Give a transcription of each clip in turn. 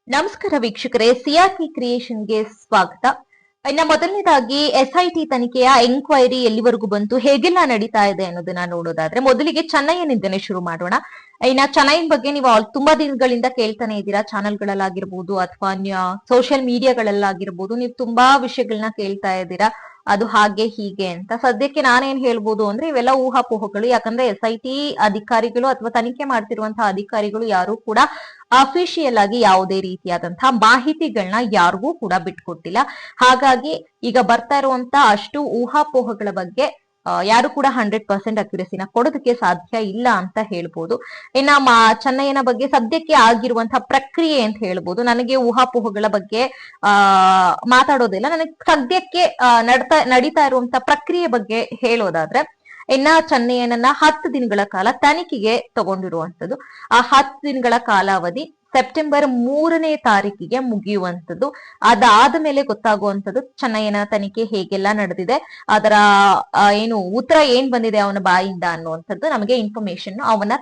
ನಮಸ್ಕಾರ ವೀಕ್ಷಕರೇ, ಸಿಆರ್ಪಿ ಕ್ರಿಯೇಷನ್ಗೆ ಸ್ವಾಗತ. ಇನ್ನ ಮೊದಲನೇದಾಗಿ ಎಸ್ಐಟಿ ತನಿಖೆಯ ಎಂಕ್ವೈರಿ ಎಲ್ಲಿವರೆಗೂ ಬಂತು, ಹೇಗೆಲ್ಲ ನಡೀತಾ ಇದೆ ಅನ್ನೋದನ್ನ ನೋಡೋದಾದ್ರೆ ಮೊದಲಿಗೆ ಚೆನ್ನಯ್ಯನಿಂದನೇ ಶುರು ಮಾಡೋಣ. ಇನ್ನ ಚೆನ್ನೈನ್ ಬಗ್ಗೆ ನೀವು ತುಂಬಾ ದಿನಗಳಿಂದ ಕೇಳ್ತಾನೆ ಇದ್ದೀರಾ, ಚಾನೆಲ್ಗಳಲ್ಲಾಗಿರ್ಬೋದು ಅಥವಾ ಸೋಷಿಯಲ್ ಮೀಡಿಯಾಗಳಲ್ಲಾಗಿರ್ಬೋದು, ನೀವು ತುಂಬಾ ವಿಷಯಗಳನ್ನ ಕೇಳ್ತಾ ಇದ್ದೀರಾ. ಅದು ಹಾಗೆ ಹೀಗೆ ಅಂತ. ಸದ್ಯಕ್ಕೆ ನಾನೇನ್ ಹೇಳ್ಬೋದು ಅಂದ್ರೆ ಇವೆಲ್ಲ ಊಹಾಪೋಹಗಳು. ಯಾಕಂದ್ರೆ ಎಸ್ಐಟಿ ಅಧಿಕಾರಿಗಳು ಅಥವಾ ತನಿಖೆ ಮಾಡ್ತಿರುವಂತಹ ಅಧಿಕಾರಿಗಳು ಯಾರು ಕೂಡ ಅಫಿಷಿಯಲ್ ಆಗಿ ಯಾವುದೇ ರೀತಿಯಾದಂತಹ ಮಾಹಿತಿಗಳನ್ನ ಯಾರಿಗೂ ಕೂಡ ಬಿಟ್ಕೊಟ್ಟಿಲ್ಲ. ಹಾಗಾಗಿ ಈಗ ಬರ್ತಾ ಇರುವಂತ ಅಷ್ಟು ಊಹಾಪೋಹಗಳ ಬಗ್ಗೆ ಯಾರು ಕೂಡ 100% ಅಕ್ಯುರಸಿನ ಕೊಡೋದಕ್ಕೆ ಸಾಧ್ಯ ಇಲ್ಲ ಅಂತ ಹೇಳ್ಬೋದು. ಇನ್ನ ಚೆನ್ನಯ್ಯನ ಬಗ್ಗೆ ಸದ್ಯಕ್ಕೆ ಆಗಿರುವಂತಹ ಪ್ರಕ್ರಿಯೆ ಅಂತ ಹೇಳ್ಬೋದು. ನನಗೆ ಊಹಾಪೋಹಗಳ ಬಗ್ಗೆ ಮಾತಾಡೋದಿಲ್ಲ. ನನಗೆ ಸದ್ಯಕ್ಕೆ ನಡೀತಾ ಇರುವಂತಹ ಪ್ರಕ್ರಿಯೆ ಬಗ್ಗೆ ಹೇಳೋದಾದ್ರೆ, ಇನ್ನ ಚೆನ್ನಯ್ಯನನ್ನ 10 ದಿನಗಳ ಕಾಲ ತನಿಖೆಗೆ ತಗೊಂಡಿರುವಂತದ್ದು. ಆ 10 ದಿನಗಳ ಕಾಲಾವಧಿ ಸೆಪ್ಟೆಂಬರ್ 3ನೇ ತಾರೀಕಿಗೆ ಮುಗಿಯುವಂತದ್ದು. ಅದಾದ ಮೇಲೆ ಗೊತ್ತಾಗುವಂತದ್ದು ಚೆನ್ನಯ್ಯನ ತನಿಖೆ ಹೇಗೆಲ್ಲ ನಡೆದಿದೆ, ಅದರ ಏನು ಉತ್ತರ ಏನ್ ಬಂದಿದೆ ಅವನ ಬಾಯಿಂದ ಅನ್ನುವಂಥದ್ದು ನಮಗೆ ಇನ್ಫಾರ್ಮೇಶನ್ ಅವನ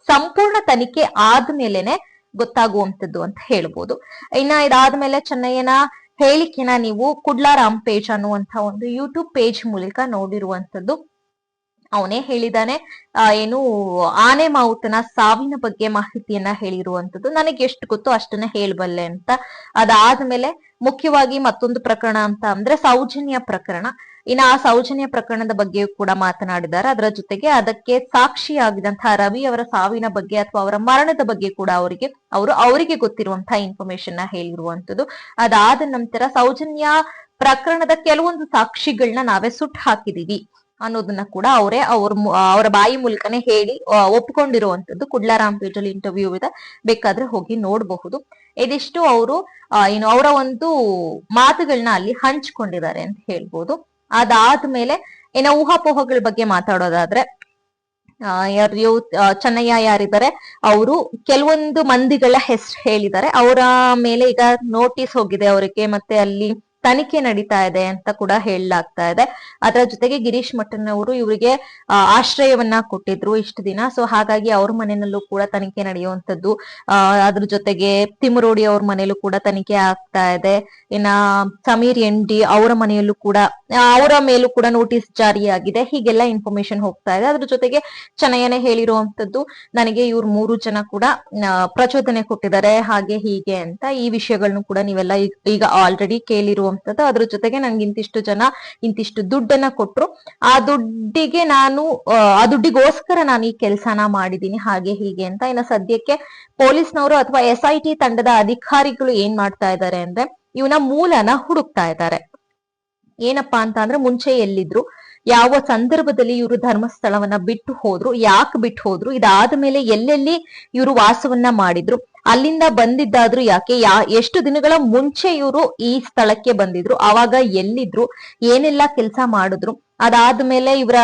ಸಂಪೂರ್ಣ ತನಿಖೆ ಆದ್ಮೇಲೆನೆ ಗೊತ್ತಾಗುವಂತದ್ದು ಅಂತ ಹೇಳ್ಬೋದು. ಇನ್ನ ಇದಾದ್ಮೇಲೆ ಚೆನ್ನಯ್ಯನ ಹೇಳಿಕೆನ ನೀವು ಕುಡ್ಲಾರಾಮ್ ಪೇಜ್ ಅನ್ನುವಂತ ಒಂದು ಯೂಟ್ಯೂಬ್ ಪೇಜ್ ಮೂಲಕ ನೋಡಿರುವಂತದ್ದು. ಅವನೇ ಹೇಳಿದಾನೆ, ಏನು ಆನೆ ಮಾವುತನ ಸಾವಿನ ಬಗ್ಗೆ ಮಾಹಿತಿಯನ್ನ ಹೇಳಿರುವಂತದ್ದು. ನನಗೆ ಎಷ್ಟು ಗೊತ್ತೋ ಅಷ್ಟನ್ನ ಹೇಳಬಲ್ಲೆ ಅಂತ. ಅದಾದ್ಮೇಲೆ ಮುಖ್ಯವಾಗಿ ಮತ್ತೊಂದು ಪ್ರಕರಣ ಅಂತ ಅಂದ್ರೆ ಸೌಜನ್ಯ ಪ್ರಕರಣ. ಇನ್ನು ಆ ಸೌಜನ್ಯ ಪ್ರಕರಣದ ಬಗ್ಗೆ ಕೂಡ ಮಾತನಾಡಿದ್ದಾರೆ. ಅದರ ಜೊತೆಗೆ ಅದಕ್ಕೆ ಸಾಕ್ಷಿಯಾಗಿದಂತಹ ರವಿ ಅವರ ಸಾವಿನ ಬಗ್ಗೆ ಅಥವಾ ಅವರ ಮರಣದ ಬಗ್ಗೆ ಕೂಡ ಅವರಿಗೆ ಗೊತ್ತಿರುವಂತಹ ಇನ್ಫಾರ್ಮೇಶನ್ ನ ಹೇಳಿರುವಂತದ್ದು. ಅದಾದ ನಂತರ ಸೌಜನ್ಯ ಪ್ರಕರಣದ ಕೆಲವೊಂದು ಸಾಕ್ಷಿಗಳನ್ನ ನಾವೇ ಸುಟ್ಟು ಹಾಕಿದೀವಿ ಅನ್ನೋದನ್ನ ಕೂಡ ಅವರ ಬಾಯಿ ಮೂಲಕನೇ ಹೇಳಿ ಒಪ್ಕೊಂಡಿರುವಂತದ್ದು. ಕುಡ್ಲಾರಾಮ್ ಪೇಜ್ ಅಲ್ಲಿ ಇಂಟರ್ವ್ಯೂ ಇದೆ, ಬೇಕಾದ್ರೆ ಹೋಗಿ ನೋಡಬಹುದು. ಇದಿಷ್ಟು ಅವರು ಅವರ ಒಂದು ಮಾತುಗಳನ್ನ ಅಲ್ಲಿ ಹಂಚ್ಕೊಂಡಿದ್ದಾರೆ ಅಂತ ಹೇಳ್ಬೋದು. ಅದಾದ್ಮೇಲೆ ಇನ್ನು ಊಹಾಪೋಹಗಳ ಬಗ್ಗೆ ಮಾತಾಡೋದಾದ್ರೆ, ಚೆನ್ನಯ್ಯ ಯಾರಿದ್ದಾರೆ ಅವರು ಕೆಲವೊಂದು ಮಂದಿಗಳ ಹೆಸರು ಹೇಳಿದ್ದಾರೆ. ಅವರ ಮೇಲೆ ಈಗ ನೋಟಿಸ್ ಹೋಗಿದೆ ಅವರಿಗೆ, ಮತ್ತೆ ಅಲ್ಲಿ ತನಿಖೆ ನಡೀತಾ ಇದೆ ಅಂತ ಕೂಡ ಹೇಳಲಾಗ್ತಾ ಇದೆ. ಅದರ ಜೊತೆಗೆ ಗಿರೀಶ್ ಮಠನ್ ಅವರು ಇವರಿಗೆ ಆಶ್ರಯವನ್ನ ಕೊಟ್ಟಿದ್ರು ಇಷ್ಟು ದಿನ. ಸೊ ಹಾಗಾಗಿ ಅವ್ರ ಮನೆಯಲ್ಲೂ ಕೂಡ ತನಿಖೆ ನಡೆಯುವಂತದ್ದು. ಅದ್ರ ಜೊತೆಗೆ ತಿಮ್ಮರೋಡಿ ಅವ್ರ ಮನೆಯಲ್ಲೂ ಕೂಡ ತನಿಖೆ ಆಗ್ತಾ ಇದೆ. ಇನ್ನ ಸಮೀರ್ ಎನ್.ಡಿ ಅವರ ಮನೆಯಲ್ಲೂ ಕೂಡ ಅವರ ಮೇಲೂ ಕೂಡ ನೋಟಿಸ್ ಜಾರಿಯಾಗಿದೆ. ಹೀಗೆಲ್ಲ ಇನ್ಫಾರ್ಮೇಶನ್ ಹೋಗ್ತಾ ಇದೆ. ಅದ್ರ ಜೊತೆಗೆ ಚೆನ್ನಯ್ಯನೇ ಹೇಳಿರುವಂತದ್ದು, ನನಗೆ ಇವ್ರು 3 ಜನ ಕೂಡ ಪ್ರಚೋದನೆ ಕೊಟ್ಟಿದ್ದಾರೆ ಹಾಗೆ ಹೀಗೆ ಅಂತ. ಈ ವಿಷಯಗಳನ್ನು ಕೂಡ ನೀವೆಲ್ಲ ಈಗ ಆಲ್ರೆಡಿ ಕೇಳಿರುವಂತದ್ದು. ಅದ್ರ ಜೊತೆಗೆ ನನ್ಗೆ ಇಂತಿಷ್ಟು ಜನ ಇಂತಿಷ್ಟು ದುಡ್ಡನ್ನ ಕೊಟ್ರು, ಆ ದುಡ್ಡಿಗೋಸ್ಕರ ನಾನು ಈ ಕೆಲಸನ ಮಾಡಿದೀನಿ ಹಾಗೆ ಹೀಗೆ ಅಂತ. ಇನ್ನು ಸದ್ಯಕ್ಕೆ ಪೊಲೀಸ್ನವರು ಅಥವಾ SIT ತಂಡದ ಅಧಿಕಾರಿಗಳು ಏನ್ ಮಾಡ್ತಾ ಇದ್ದಾರೆ ಅಂದ್ರೆ ಇವನ ಮೂಲನ ಹುಡುಕ್ತಾ ಇದ್ದಾರೆ. ಏನಪ್ಪಾ ಅಂತ ಅಂದ್ರೆ ಮುಂಚೆ ಎಲ್ಲಿದ್ರು, ಯಾವ ಸಂದರ್ಭದಲ್ಲಿ ಇವರು ಧರ್ಮಸ್ಥಳವನ್ನ ಬಿಟ್ಟು ಹೋದ್ರು, ಯಾಕೆ ಬಿಟ್ಟು ಹೋದ್ರು, ಇದಾದ ಮೇಲೆ ಎಲ್ಲೆಲ್ಲಿ ಇವರು ವಾಸವನ್ನ ಮಾಡಿದ್ರು, ಅಲ್ಲಿಂದ ಬಂದಿದ್ದಾದ್ರು ಯಾಕೆ, ಎಷ್ಟು ದಿನಗಳ ಮುಂಚೆ ಇವರು ಈ ಸ್ಥಳಕ್ಕೆ ಬಂದಿದ್ರು, ಆವಾಗ ಎಲ್ಲಿದ್ರು, ಏನೆಲ್ಲ ಕೆಲಸ ಮಾಡಿದ್ರು, ಅದಾದ್ಮೇಲೆ ಇವರ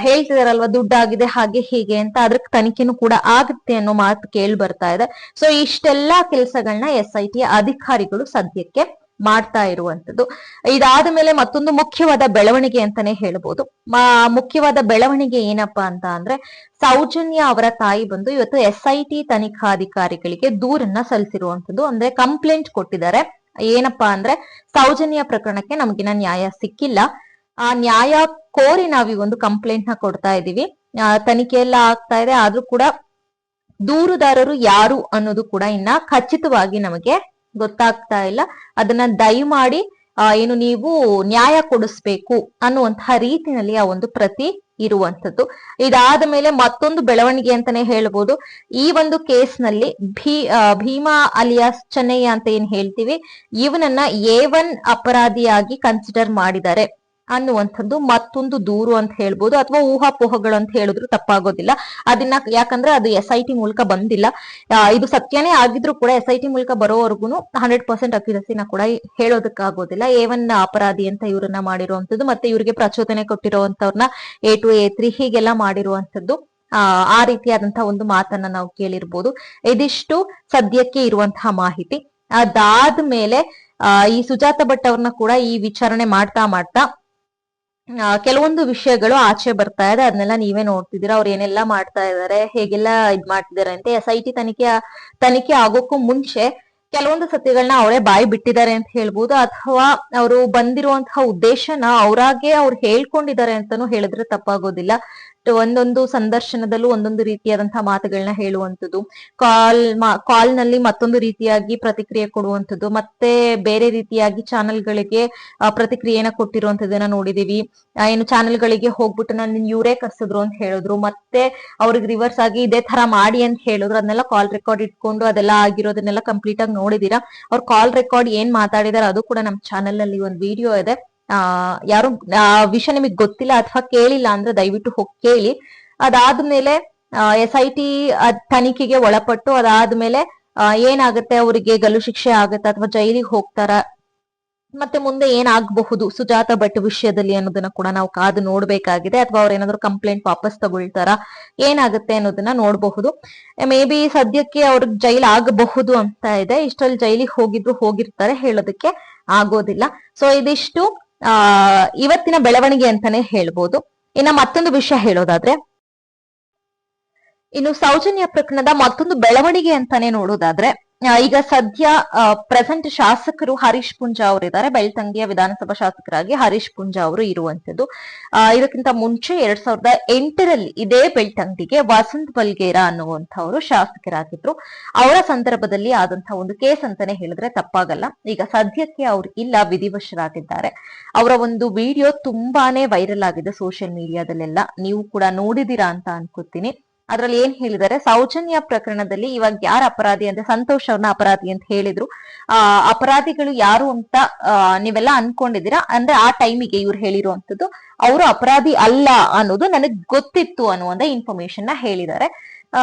ಹೇಳ್ತಿದಾರಲ್ವಾ ದುಡ್ಡಾಗಿದೆ ಹಾಗೆ ಹೀಗೆ ಅಂತ, ಅದ್ರ ತನಿಖೆನೂ ಕೂಡ ಆಗುತ್ತೆ ಅನ್ನೋ ಮಾತು ಕೇಳಿ ಬರ್ತಾ ಇದೆ. ಸೊ ಇಷ್ಟೆಲ್ಲಾ ಕೆಲಸಗಳನ್ನ SIT ಅಧಿಕಾರಿಗಳು ಸದ್ಯಕ್ಕೆ ಮಾಡ್ತಾ ಇರುವಂತದ್ದು. ಇದಾದ ಮೇಲೆ ಮತ್ತೊಂದು ಮುಖ್ಯವಾದ ಬೆಳವಣಿಗೆ ಅಂತಾನೆ ಹೇಳ್ಬೋದು. ಮುಖ್ಯವಾದ ಬೆಳವಣಿಗೆ ಏನಪ್ಪಾ ಅಂತ ಅಂದ್ರೆ, ಸೌಜನ್ಯ ಅವರ ತಾಯಿ ಬಂದು ಇವತ್ತು SIT ತನಿಖಾಧಿಕಾರಿಗಳಿಗೆ ದೂರನ್ನ ಸಲ್ಲಿಸಿರುವಂತದ್ದು. ಅಂದ್ರೆ ಕಂಪ್ಲೇಂಟ್ ಕೊಟ್ಟಿದ್ದಾರೆ. ಏನಪ್ಪಾ ಅಂದ್ರೆ, ಸೌಜನ್ಯ ಪ್ರಕರಣಕ್ಕೆ ನಮಗಿನ ನ್ಯಾಯ ಸಿಕ್ಕಿಲ್ಲ, ಆ ನ್ಯಾಯ ಕೋರಿ ನಾವ್ ಈ ಒಂದು ಕಂಪ್ಲೇಂಟ್ ನ ಕೊಡ್ತಾ ಇದೀವಿ. ತನಿಖೆ ಎಲ್ಲ ಆಗ್ತಾ ಇದೆ, ಆದ್ರೂ ಕೂಡ ದೂರುದಾರರು ಯಾರು ಅನ್ನೋದು ಕೂಡ ಇನ್ನ ಖಚಿತವಾಗಿ ನಮಗೆ ಗೊತ್ತಾಗ್ತಾ ಇಲ್ಲ. ಅದನ್ನ ದಯಮಾಡಿ ಏನು ನೀವು ನ್ಯಾಯ ಕೊಡಿಸ್ಬೇಕು ಅನ್ನುವಂತಹ ರೀತಿಯಲ್ಲಿ ಆ ಒಂದು ಪ್ರತಿ ಇರುವಂತದ್ದು. ಇದಾದ ಮೇಲೆ ಮತ್ತೊಂದು ಬೆಳವಣಿಗೆ ಅಂತಾನೆ ಹೇಳ್ಬೋದು. ಈ ಒಂದು ಕೇಸ್ ನಲ್ಲಿ ಭೀಮಾ ಅಲಿಯಾಸ್ ಚೆನ್ನಯ್ಯ ಅಂತ ಏನ್ ಹೇಳ್ತೀವಿ, ಇವನನ್ನ A1 ಅಪರಾಧಿಯಾಗಿ ಕನ್ಸಿಡರ್ ಮಾಡಿದ್ದಾರೆ ಅನ್ನುವಂಥದ್ದು ಮತ್ತೊಂದು ದೂರು ಅಂತ ಹೇಳ್ಬೋದು, ಅಥವಾ ಊಹಾಪೋಹಗಳು ಅಂತ ಹೇಳಿದ್ರು ತಪ್ಪಾಗೋದಿಲ್ಲ. ಅದನ್ನ ಯಾಕಂದ್ರೆ ಅದು SIT ಮೂಲಕ ಬಂದಿಲ್ಲ. ಇದು ಸತ್ಯನೇ ಆಗಿದ್ರು ಕೂಡ SIT ಮೂಲಕ ಬರೋವರೆಗೂ 100% ಅಕ್ಯುರಸಿನ ಕೂಡ ಹೇಳೋದಕ್ಕಾಗೋದಿಲ್ಲ. A1 ಅಪರಾಧಿ ಅಂತ ಇವ್ರನ್ನ ಮಾಡಿರುವಂತದ್ದು, ಮತ್ತೆ ಇವ್ರಿಗೆ ಪ್ರಚೋದನೆ ಕೊಟ್ಟಿರುವಂತವ್ರನ್ನ A2 A3 ಹೀಗೆಲ್ಲ ಮಾಡಿರುವಂತದ್ದು. ಆ ರೀತಿಯಾದಂತಹ ಒಂದು ಮಾತನ್ನ ನಾವು ಕೇಳಿರ್ಬೋದು. ಇದಿಷ್ಟು ಸದ್ಯಕ್ಕೆ ಇರುವಂತಹ ಮಾಹಿತಿ. ಅದಾದ್ಮೇಲೆ ಈ ಸುಜಾತ ಭಟ್ ಅವ್ರನ್ನ ಕೂಡ ಈ ವಿಚಾರಣೆ ಮಾಡ್ತಾ ಕೆಲವೊಂದು ವಿಷಯಗಳು ಆಚೆ ಬರ್ತಾ ಇದೆ. ಅದನ್ನೆಲ್ಲ ನೀವೇ ನೋಡ್ತಿದ್ದೀರಾ. ಅವ್ರು ಏನೆಲ್ಲ ಮಾಡ್ತಾ ಇದಾರೆ, ಹೇಗೆಲ್ಲ ಇದ್ ಮಾಡ್ತಿದ್ದಾರೆ ಅಂತ. SIT ತನಿಖೆ ಆಗೋಕ್ಕೂ ಮುಂಚೆ ಕೆಲವೊಂದು ಸತ್ಯಗಳನ್ನ ಅವರೇ ಬಾಯಿ ಬಿಟ್ಟಿದ್ದಾರೆ ಅಂತ ಹೇಳ್ಬೋದು, ಅಥವಾ ಅವರು ಬಂದಿರುವಂತಹ ಉದ್ದೇಶನ ಅವರಾಗೆ ಅವ್ರು ಹೇಳ್ಕೊಂಡಿದ್ದಾರೆ ಅಂತಾನು ಹೇಳಿದ್ರೆ ತಪ್ಪಾಗೋದಿಲ್ಲ. ಒಂದೊಂದು ಸಂದರ್ಶನದಲ್ಲೂ ಒಂದೊಂದು ರೀತಿಯಾದಂತಹ ಮಾತುಗಳನ್ನ ಹೇಳುವಂಥದ್ದು, ಕಾಲ್ ನಲ್ಲಿ ಮತ್ತೊಂದು ರೀತಿಯಾಗಿ ಪ್ರತಿಕ್ರಿಯೆ ಕೊಡುವಂಥದ್ದು, ಮತ್ತೆ ಬೇರೆ ರೀತಿಯಾಗಿ ಚಾನೆಲ್ಗಳಿಗೆ ಪ್ರತಿಕ್ರಿಯೆನ ಕೊಟ್ಟಿರುವಂತದನ್ನ ನೋಡಿದೀವಿ. ಏನು ಚಾನೆಲ್ಗಳಿಗೆ ಹೋಗ್ಬಿಟ್ಟು ನಾನು ಇವರೇ ಕರ್ಸಿದ್ರು ಅಂತ ಹೇಳಿದ್ರು, ಮತ್ತೆ ಅವ್ರಿಗೆ ರಿವರ್ಸ್ ಆಗಿ ಇದೇ ತರ ಮಾಡಿ ಅಂತ ಹೇಳಿದ್ರು. ಅದನ್ನೆಲ್ಲ ಕಾಲ್ ರೆಕಾರ್ಡ್ ಇಟ್ಕೊಂಡು ಅದೆಲ್ಲ ಆಗಿರೋದನ್ನೆಲ್ಲ ಕಂಪ್ಲೀಟ್ ಆಗಿ ನೋಡಿದೀರಾ. ಅವ್ರ ಕಾಲ್ ರೆಕಾರ್ಡ್ ಏನ್ ಮಾತಾಡಿದಾರೆ ಅದು ಕೂಡ ನಮ್ ಚಾನೆಲ್ ನಲ್ಲಿ ಒಂದು ವಿಡಿಯೋ ಇದೆ. ಯಾರು ಆ ವಿಷಯ ನಿಮಗ್ ಗೊತ್ತಿಲ್ಲ ಅಥವಾ ಕೇಳಿಲ್ಲ ಅಂದ್ರೆ ದಯವಿಟ್ಟು ಹೋಗಿ ಕೇಳಿ. ಅದಾದ್ಮೇಲೆ SIT ತನಿಖೆಗೆ ಒಳಪಟ್ಟು ಅದಾದ್ಮೇಲೆ ಏನಾಗುತ್ತೆ, ಅವರಿಗೆ ಗಲ್ಲು ಶಿಕ್ಷೆ ಆಗುತ್ತೆ ಅಥವಾ ಜೈಲಿಗೆ ಹೋಗ್ತಾರ, ಮತ್ತೆ ಮುಂದೆ ಏನಾಗಬಹುದು ಸುಜಾತ ಭಟ್ ವಿಷಯದಲ್ಲಿ ಅನ್ನೋದನ್ನ ಕೂಡ ನಾವು ಕಾದು ನೋಡ್ಬೇಕಾಗಿದೆ. ಅಥವಾ ಅವ್ರ ಏನಾದ್ರು ಕಂಪ್ಲೇಂಟ್ ವಾಪಸ್ ತಗೊಳ್ತಾರ, ಏನಾಗುತ್ತೆ ಅನ್ನೋದನ್ನ ನೋಡಬಹುದು. ಮೇ ಬಿ ಸದ್ಯಕ್ಕೆ ಅವ್ರಿಗೆ ಜೈಲ್ ಆಗಬಹುದು ಅಂತ ಇದೆ. ಇಷ್ಟರಲ್ಲಿ ಜೈಲಿಗೆ ಹೋಗಿರ್ತಾರೆ, ಹೇಳೋದಕ್ಕೆ ಆಗೋದಿಲ್ಲ. ಸೊ ಇದಿಷ್ಟು ಇವತ್ತಿನ ಬೆಳವಣಿಗೆ ಅಂತಾನೆ ಹೇಳ್ಬೋದು. ಇನ್ನ ಮತ್ತೊಂದು ವಿಷಯ ಹೇಳೋದಾದ್ರೆ, ಇನ್ನು ಸೌಜನ್ಯ ಪ್ರಕರಣದ ಮತ್ತೊಂದು ಬೆಳವಣಿಗೆ ಅಂತಾನೆ ನೋಡೋದಾದ್ರೆ, ಈಗ ಸದ್ಯ ಪ್ರೆಸೆಂಟ್ ಶಾಸಕರು ಹರೀಶ್ ಪುಂಜಾ ಅವರಿದ್ದಾರೆ. ಬೆಳ್ತಂಗಿಯ ವಿಧಾನಸಭಾ ಶಾಸಕರಾಗಿ ಹರೀಶ್ ಪುಂಜಾ ಅವರು ಇರುವಂತದ್ದು. ಇದಕ್ಕಿಂತ ಮುಂಚೆ 2008ರಲ್ಲಿ ಇದೇ ಬೆಳ್ತಂಗಿಗೆ ವಸಂತ್ ಬಲ್ಗೇರ ಅನ್ನುವಂಥವರು ಶಾಸಕರಾಗಿದ್ರು. ಅವರ ಸಂದರ್ಭದಲ್ಲಿ ಆದಂತಹ ಒಂದು ಕೇಸ್ ಅಂತಾನೆ ಹೇಳಿದ್ರೆ ತಪ್ಪಾಗಲ್ಲ. ಈಗ ಸದ್ಯಕ್ಕೆ ಅವ್ರು ಇಲ್ಲ, ವಿಧಿವಶರಾಗಿದ್ದಾರೆ. ಅವರ ಒಂದು ವಿಡಿಯೋ ತುಂಬಾನೇ ವೈರಲ್ ಆಗಿದೆ ಸೋಷಿಯಲ್ ಮೀಡಿಯಾದಲ್ಲೆಲ್ಲ, ನೀವು ಕೂಡ ನೋಡಿದೀರಾ ಅಂತ ಅನ್ಕೋತೀನಿ. ಅದ್ರಲ್ಲಿ ಏನ್ ಹೇಳಿದ್ದಾರೆ, ಸೌಜನ್ಯ ಪ್ರಕರಣದಲ್ಲಿ ಇವಾಗ ಯಾರ ಅಪರಾಧಿ ಅಂದ್ರೆ ಸಂತೋಷ್ ಅವ್ರನ್ನ ಅಪರಾಧಿ ಅಂತ ಹೇಳಿದ್ರು. ಅಪರಾಧಿಗಳು ಯಾರು ಅಂತ ನೀವೆಲ್ಲ ಅನ್ಕೊಂಡಿದ್ದೀರಾ ಅಂದ್ರೆ ಆ ಟೈಮಿಗೆ ಇವ್ರು ಹೇಳಿರುವಂತದ್ದು ಅವರು ಅಪರಾಧಿ ಅಲ್ಲ ಅನ್ನೋದು ನನಗ್ ಗೊತ್ತಿತ್ತು ಅನ್ನುವಂತ ಇನ್ಫಾರ್ಮೇಶನ್ ನ ಹೇಳಿದ್ದಾರೆ.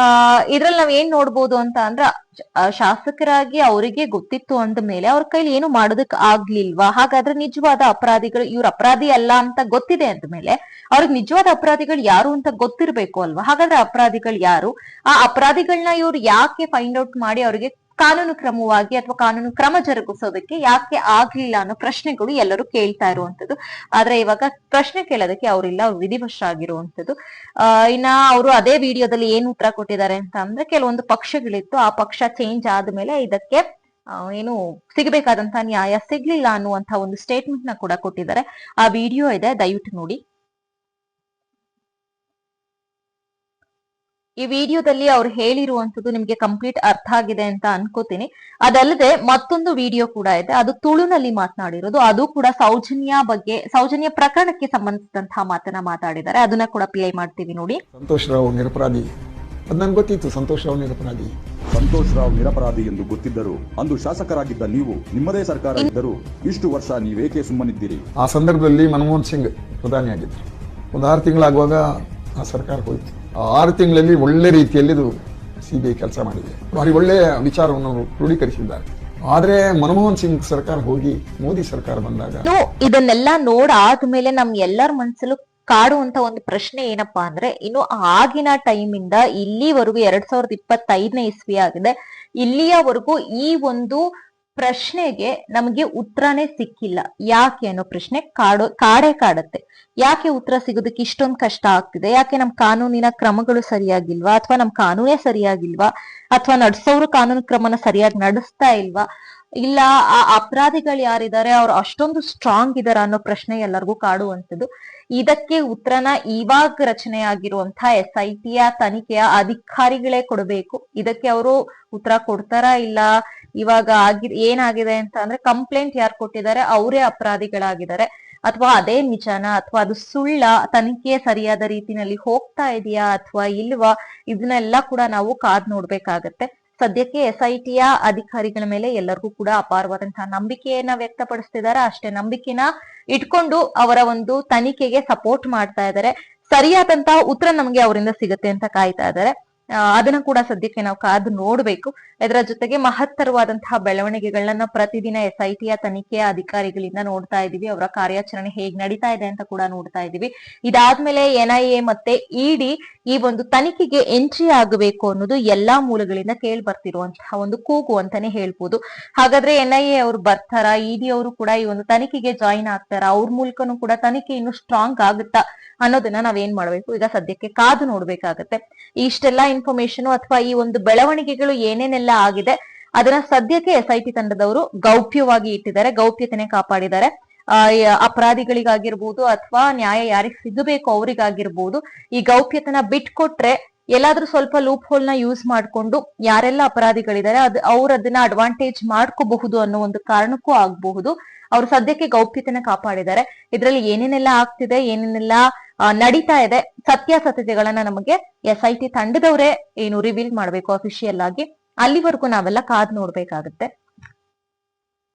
ಇದ್ರಲ್ಲಿ ನಾವ್ ಏನ್ ನೋಡ್ಬೋದು ಅಂತ ಅಂದ್ರೆ, ಶಾಸಕರಾಗಿ ಅವರಿಗೆ ಗೊತ್ತಿತ್ತು ಅಂದ ಮೇಲೆ ಅವ್ರ ಕೈಲಿ ಏನು ಮಾಡೋದಕ್ ಆಗ್ಲಿಲ್ವಾ? ಹಾಗಾದ್ರೆ ನಿಜವಾದ ಅಪರಾಧಿಗಳು, ಇವ್ರ ಅಪರಾಧಿ ಅಲ್ಲ ಅಂತ ಗೊತ್ತಿದೆ ಅಂದ ಮೇಲೆ ಅವ್ರಿಗೆ ನಿಜವಾದ ಅಪರಾಧಿಗಳು ಯಾರು ಅಂತ ಗೊತ್ತಿರ್ಬೇಕು ಅಲ್ವಾ? ಹಾಗಾದ್ರೆ ಅಪರಾಧಿಗಳು ಯಾರು? ಆ ಅಪರಾಧಿಗಳನ್ನ ಇವ್ರು ಯಾಕೆ ಫೈಂಡ್ ಔಟ್ ಮಾಡಿ ಅವ್ರಿಗೆ ಕಾನೂನು ಕ್ರಮವಾಗಿ ಅಥವಾ ಕಾನೂನು ಕ್ರಮ ಜರುಗಿಸೋದಕ್ಕೆ ಯಾಕೆ ಆಗ್ಲಿಲ್ಲ ಅನ್ನೋ ಪ್ರಶ್ನೆಗಳು ಎಲ್ಲರೂ ಕೇಳ್ತಾ ಇರುವಂತದ್ದು. ಆದ್ರೆ ಇವಾಗ ಪ್ರಶ್ನೆ ಕೇಳೋದಕ್ಕೆ ಅವ್ರಿಲ್ಲ, ಅವ್ರು ವಿಧಿವಶರಾಗಿರುವಂತದ್ದು. ಇನ್ನ ಅವರು ಅದೇ ವಿಡಿಯೋದಲ್ಲಿ ಏನ್ ಉತ್ತರ ಕೊಟ್ಟಿದ್ದಾರೆ ಅಂತ ಅಂದ್ರೆ, ಕೆಲವೊಂದು ಪಕ್ಷಗಳಿತ್ತು, ಆ ಪಕ್ಷ ಚೇಂಜ್ ಆದ್ಮೇಲೆ ಇದಕ್ಕೆ ಏನು ಸಿಗಬೇಕಾದಂತಹ ನ್ಯಾಯ ಸಿಗ್ಲಿಲ್ಲ ಅನ್ನುವಂತ ಒಂದು ಸ್ಟೇಟ್ಮೆಂಟ್ ನ ಕೂಡ ಕೊಟ್ಟಿದ್ದಾರೆ. ಆ ವಿಡಿಯೋ ಇದೆ, ದಯವಿಟ್ಟು ನೋಡಿ. ಈ ವಿಡಿಯೋದಲ್ಲಿ ಅವ್ರು ಹೇಳಿರುವಂತದ್ದು ನಿಮ್ಗೆ ಕಂಪ್ಲೀಟ್ ಅರ್ಥ ಆಗಿದೆ ಅಂತ ಅನ್ಕೋತೀನಿ. ಅದಲ್ಲದೆ ಮತ್ತೊಂದು ವಿಡಿಯೋ ಕೂಡ ಇದೆ, ಅದು ತುಳುನಲ್ಲಿ ಮಾತನಾಡಿರೋದು. ಅದು ಕೂಡ ಸೌಜನ್ಯ ಪ್ರಕರಣಕ್ಕೆ ಸಂಬಂಧಿಸಿದಂತಹ ಮಾತನ್ನ ಮಾತಾಡಿದ್ದಾರೆ. ಅದನ್ನ ಕೂಡ ಪ್ಲೇ ಮಾಡ್ತೀವಿ ನೋಡಿ. ಸಂತೋಷ್ ರಾವ್ ನಿರಪರಾಧಿ, ಅದು ನನ್ಗೆ ಗೊತ್ತಿತ್ತು. ಸಂತೋಷ್ ರಾವ್ ನಿರಪರಾಧಿ. ಸಂತೋಷ್ ರಾವ್ ನಿರಪರಾಧಿ ಎಂದು ಗೊತ್ತಿದ್ದರು ಅಂದು ಶಾಸಕರಾಗಿದ್ದ ನೀವು, ನಿಮ್ಮದೇ ಸರ್ಕಾರ ಇದ್ದರೂ ಇಷ್ಟು ವರ್ಷ ನೀವೇಕೆ ಸುಮ್ಮನಿದ್ದೀರಿ? ಆ ಸಂದರ್ಭದಲ್ಲಿ ಮನಮೋಹನ್ ಸಿಂಗ್ ಪ್ರಧಾನಿಯಾಗಿದ್ದರು. ಒಂದು 6 ತಿಂಗಳಾಗುವಾಗ ಆ ಸರ್ಕಾರ ಹೋಯ್ತು. ಆ 6 ತಿಂಗಳಲ್ಲಿ ಒಳ್ಳೆ ರೀತಿಯಲ್ಲಿ ಇದು CBI ಕೆಲಸ ಮಾಡಿದೆ. ಅವರಿಗೆ ಒಳ್ಳೆಯ ವಿಚಾರವನ್ನು ಕ್ರೋಢೀಕರಿಸಿದ್ದಾರೆ. ಆದ್ರೆ ಮನಮೋಹನ್ ಸಿಂಗ್ ಸರ್ಕಾರ ಹೋಗಿ ಮೋದಿ ಸರ್ಕಾರ ಬಂದಾಗ ಇದನ್ನೆಲ್ಲ ನೋಡಾದ್ಮೇಲೆ ನಮ್ ಎಲ್ಲರ ಮನಸ್ಸಲ್ಲೂ ಕಾಡುವಂತ ಒಂದು ಪ್ರಶ್ನೆ ಏನಪ್ಪಾ ಅಂದ್ರೆ, ಇನ್ನು ಆಗಿನ ಟೈಮ್ ಇಂದ ಇಲ್ಲಿವರೆಗೂ 2025ನೇ ಇಸ್ವಿ ಆಗಿದೆ, ಇಲ್ಲಿಯವರೆಗೂ ಈ ಒಂದು ಪ್ರಶ್ನೆಗೆ ನಮಗೆ ಉತ್ತರನೇ ಸಿಕ್ಕಿಲ್ಲ. ಯಾಕೆ ಅನ್ನೋ ಪ್ರಶ್ನೆ ಕಾಡತ್ತೆ. ಯಾಕೆ ಉತ್ತರ ಸಿಗೋದಕ್ಕೆ ಇಷ್ಟೊಂದು ಕಷ್ಟ ಆಗ್ತಿದೆ? ಯಾಕೆ ನಮ್ ಕಾನೂನಿನ ಕ್ರಮಗಳು ಸರಿಯಾಗಿಲ್ವಾ? ಅಥವಾ ನಮ್ ಕಾನೂನೇ ಸರಿಯಾಗಿಲ್ವಾ? ಅಥವಾ ನಡ್ಸೋರು ಕಾನೂನು ಕ್ರಮನ ಸರಿಯಾಗಿ ನಡೆಸ್ತಾ ಇಲ್ವಾ? ಇಲ್ಲ ಆ ಅಪರಾಧಿಗಳು ಯಾರಿದ್ದಾರೆ ಅವ್ರು ಅಷ್ಟೊಂದು ಸ್ಟ್ರಾಂಗ್ ಇದಾರ ಅನ್ನೋ ಪ್ರಶ್ನೆ ಎಲ್ಲರಿಗೂ ಕಾಡುವಂಥದ್ದು. ಇದಕ್ಕೆ ಉತ್ತರನ ಇವಾಗ ರಚನೆ ಆಗಿರುವಂತಹ SITಯ ತನಿಖೆಯ ಅಧಿಕಾರಿಗಳೇ ಕೊಡಬೇಕು. ಇದಕ್ಕೆ ಅವರು ಉತ್ತರ ಕೊಡ್ತಾರಾ ಇಲ್ಲ? ಇವಾಗ ಏನಾಗಿದೆ ಅಂತ ಅಂದ್ರೆ, ಕಂಪ್ಲೇಂಟ್ ಯಾರು ಕೊಟ್ಟಿದ್ದಾರೆ ಅವರೇ ಅಪರಾಧಿಗಳಾಗಿದ್ದಾರೆ, ಅಥವಾ ಅದೇ ನಿಜಾನ ಅಥವಾ ಅದು ಸುಳ್ಳ? ತನಿಖೆ ಸರಿಯಾದ ರೀತಿನಲ್ಲಿ ಹೋಗ್ತಾ ಇದೆಯಾ ಅಥವಾ ಇಲ್ವಾ? ಇದನ್ನೆಲ್ಲ ಕೂಡ ನಾವು ಕಾದ್ ನೋಡ್ಬೇಕಾಗತ್ತೆ. ಸದ್ಯಕ್ಕೆ SITಯ ಅಧಿಕಾರಿಗಳ ಮೇಲೆ ಎಲ್ಲರಿಗೂ ಕೂಡ ಅಪಾರವಾದಂತಹ ನಂಬಿಕೆಯನ್ನ ವ್ಯಕ್ತಪಡಿಸ್ತಿದ್ದಾರೆ. ಅಷ್ಟೇ ನಂಬಿಕೆನ ಇಟ್ಕೊಂಡು ಅವರ ಒಂದು ತನಿಖೆಗೆ ಸಪೋರ್ಟ್ ಮಾಡ್ತಾ ಇದ್ದಾರೆ. ಸರಿಯಾದಂತಹ ಉತ್ತರ ನಮ್ಗೆ ಅವರಿಂದ ಸಿಗುತ್ತೆ ಅಂತ ಕಾಯ್ತಾ ಇದ್ದಾರೆ. ಅದನ್ನ ಕೂಡ ಸದ್ಯಕ್ಕೆ ನಾವು ಕಾದು ನೋಡ್ಬೇಕು. ಇದರ ಜೊತೆಗೆ ಮಹತ್ತರವಾದಂತಹ ಬೆಳವಣಿಗೆಗಳನ್ನ ಪ್ರತಿದಿನ SITಯ ತನಿಖೆಯ ಅಧಿಕಾರಿಗಳಿಂದ ನೋಡ್ತಾ ಇದೀವಿ. ಅವರ ಕಾರ್ಯಾಚರಣೆ ಹೇಗ್ ನಡೀತಾ ಇದೆ ಅಂತ ಕೂಡ ನೋಡ್ತಾ ಇದೀವಿ. ಇದಾದ್ಮೇಲೆ NIA ಮತ್ತೆ ED ಈ ಒಂದು ತನಿಖೆಗೆ ಎಂಟ್ರಿ ಆಗಬೇಕು ಅನ್ನೋದು ಎಲ್ಲಾ ಮೂಲಗಳಿಂದ ಕೇಳಿ ಬರ್ತಿರುವಂತಹ ಒಂದು ಕೂಗು ಅಂತಾನೆ ಹೇಳ್ಬೋದು. ಹಾಗಾದ್ರೆ NIA ಅವರು ಬರ್ತಾರ, ED ಅವರು ಕೂಡ ಈ ಒಂದು ತನಿಖೆಗೆ ಜಾಯಿನ್ ಆಗ್ತಾರ, ಅವ್ರ ಮೂಲಕನೂ ಕೂಡ ತನಿಖೆ ಇನ್ನು ಸ್ಟ್ರಾಂಗ್ ಆಗುತ್ತಾ ಅನ್ನೋದನ್ನ ನಾವೇನ್ ಮಾಡ್ಬೇಕು, ಈಗ ಸದ್ಯಕ್ಕೆ ಕಾದು ನೋಡ್ಬೇಕಾಗತ್ತೆ. ಇಷ್ಟೆಲ್ಲಾ ಇನ್ಫಾರ್ಮೇಶನ್ ಅಥವಾ ಈ ಒಂದು ಬೆಳವಣಿಗೆಗಳು ಏನೇನೆಲ್ಲ ಆಗಿದೆ ಅದನ್ನ ಸದ್ಯಕ್ಕೆ SIT ತಂಡದವರು ಗೌಪ್ಯವಾಗಿ ಇಟ್ಟಿದ್ದಾರೆ, ಗೌಪ್ಯತೆನೆ ಕಾಪಾಡಿದ್ದಾರೆ. ಅಪರಾಧಿಗಳಿಗಾಗಿರ್ಬೋದು ಅಥವಾ ನ್ಯಾಯ ಯಾರಿಗೆ ಸಿಗಬೇಕು ಅವರಿಗಾಗಿರ್ಬೋದು ಈ ಗೌಪ್ಯತೆನ ಬಿಟ್ಕೊಟ್ರೆ ಎಲ್ಲಾದ್ರೂ ಸ್ವಲ್ಪ ಲೂಪ್ ಹೋಲ್ ನ ಯೂಸ್ ಮಾಡ್ಕೊಂಡು ಯಾರೆಲ್ಲ ಅಪರಾಧಿಗಳಿದ್ದಾರೆ ಅವ್ರು ಅದನ್ನ ಅಡ್ವಾಂಟೇಜ್ ಮಾಡ್ಕೋಬಹುದು ಅನ್ನೋ ಒಂದು ಕಾರಣಕ್ಕೂ ಆಗಬಹುದು. ಅವ್ರು ಸದ್ಯಕ್ಕೆ ಗೌಪ್ಯತೆನ ಕಾಪಾಡಿದ್ದಾರೆ. ಇದ್ರಲ್ಲಿ ಏನೇನೆಲ್ಲ ಆಗ್ತಿದೆ, ಏನೇನೆಲ್ಲ ನಡೀತಾ ಇದೆ, ಸತ್ಯಾಸತ್ಯತೆಗಳನ್ನ ನಮಗೆ SIT ತಂಡದವರೇ ಏನು ರಿವೀಲ್ ಮಾಡ್ಬೇಕು ಅಫಿಷಿಯಲ್ ಆಗಿ. ಅಲ್ಲಿವರೆಗೂ ನಾವೆಲ್ಲ ಕಾದ್ ನೋಡ್ಬೇಕಾಗತ್ತೆ.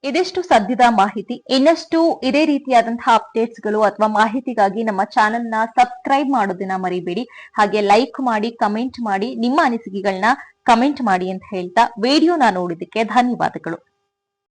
ಇದಿಷ್ಟು ಸದ್ಯದ ಮಾಹಿತಿ. ಇನ್ನಷ್ಟು ಇದೇ ರೀತಿಯಾದಂತಹ ಅಪ್ಡೇಟ್ಸ್ ಗಳು ಅಥವಾ ಮಾಹಿತಿಗಾಗಿ ನಮ್ಮ ಚಾನೆಲ್ ನ ಸಬ್ಸ್ಕ್ರೈಬ್ ಮಾಡೋದನ್ನ ಮರಿಬೇಡಿ. ಹಾಗೆ ಲೈಕ್ ಮಾಡಿ, ಕಮೆಂಟ್ ಮಾಡಿ, ನಿಮ್ಮ ಅನಿಸಿಕೆಗಳನ್ನ ಕಮೆಂಟ್ ಮಾಡಿ ಅಂತ ಹೇಳ್ತಾ ವಿಡಿಯೋನ ನೋಡಿದಕ್ಕೆ ಧನ್ಯವಾದಗಳು.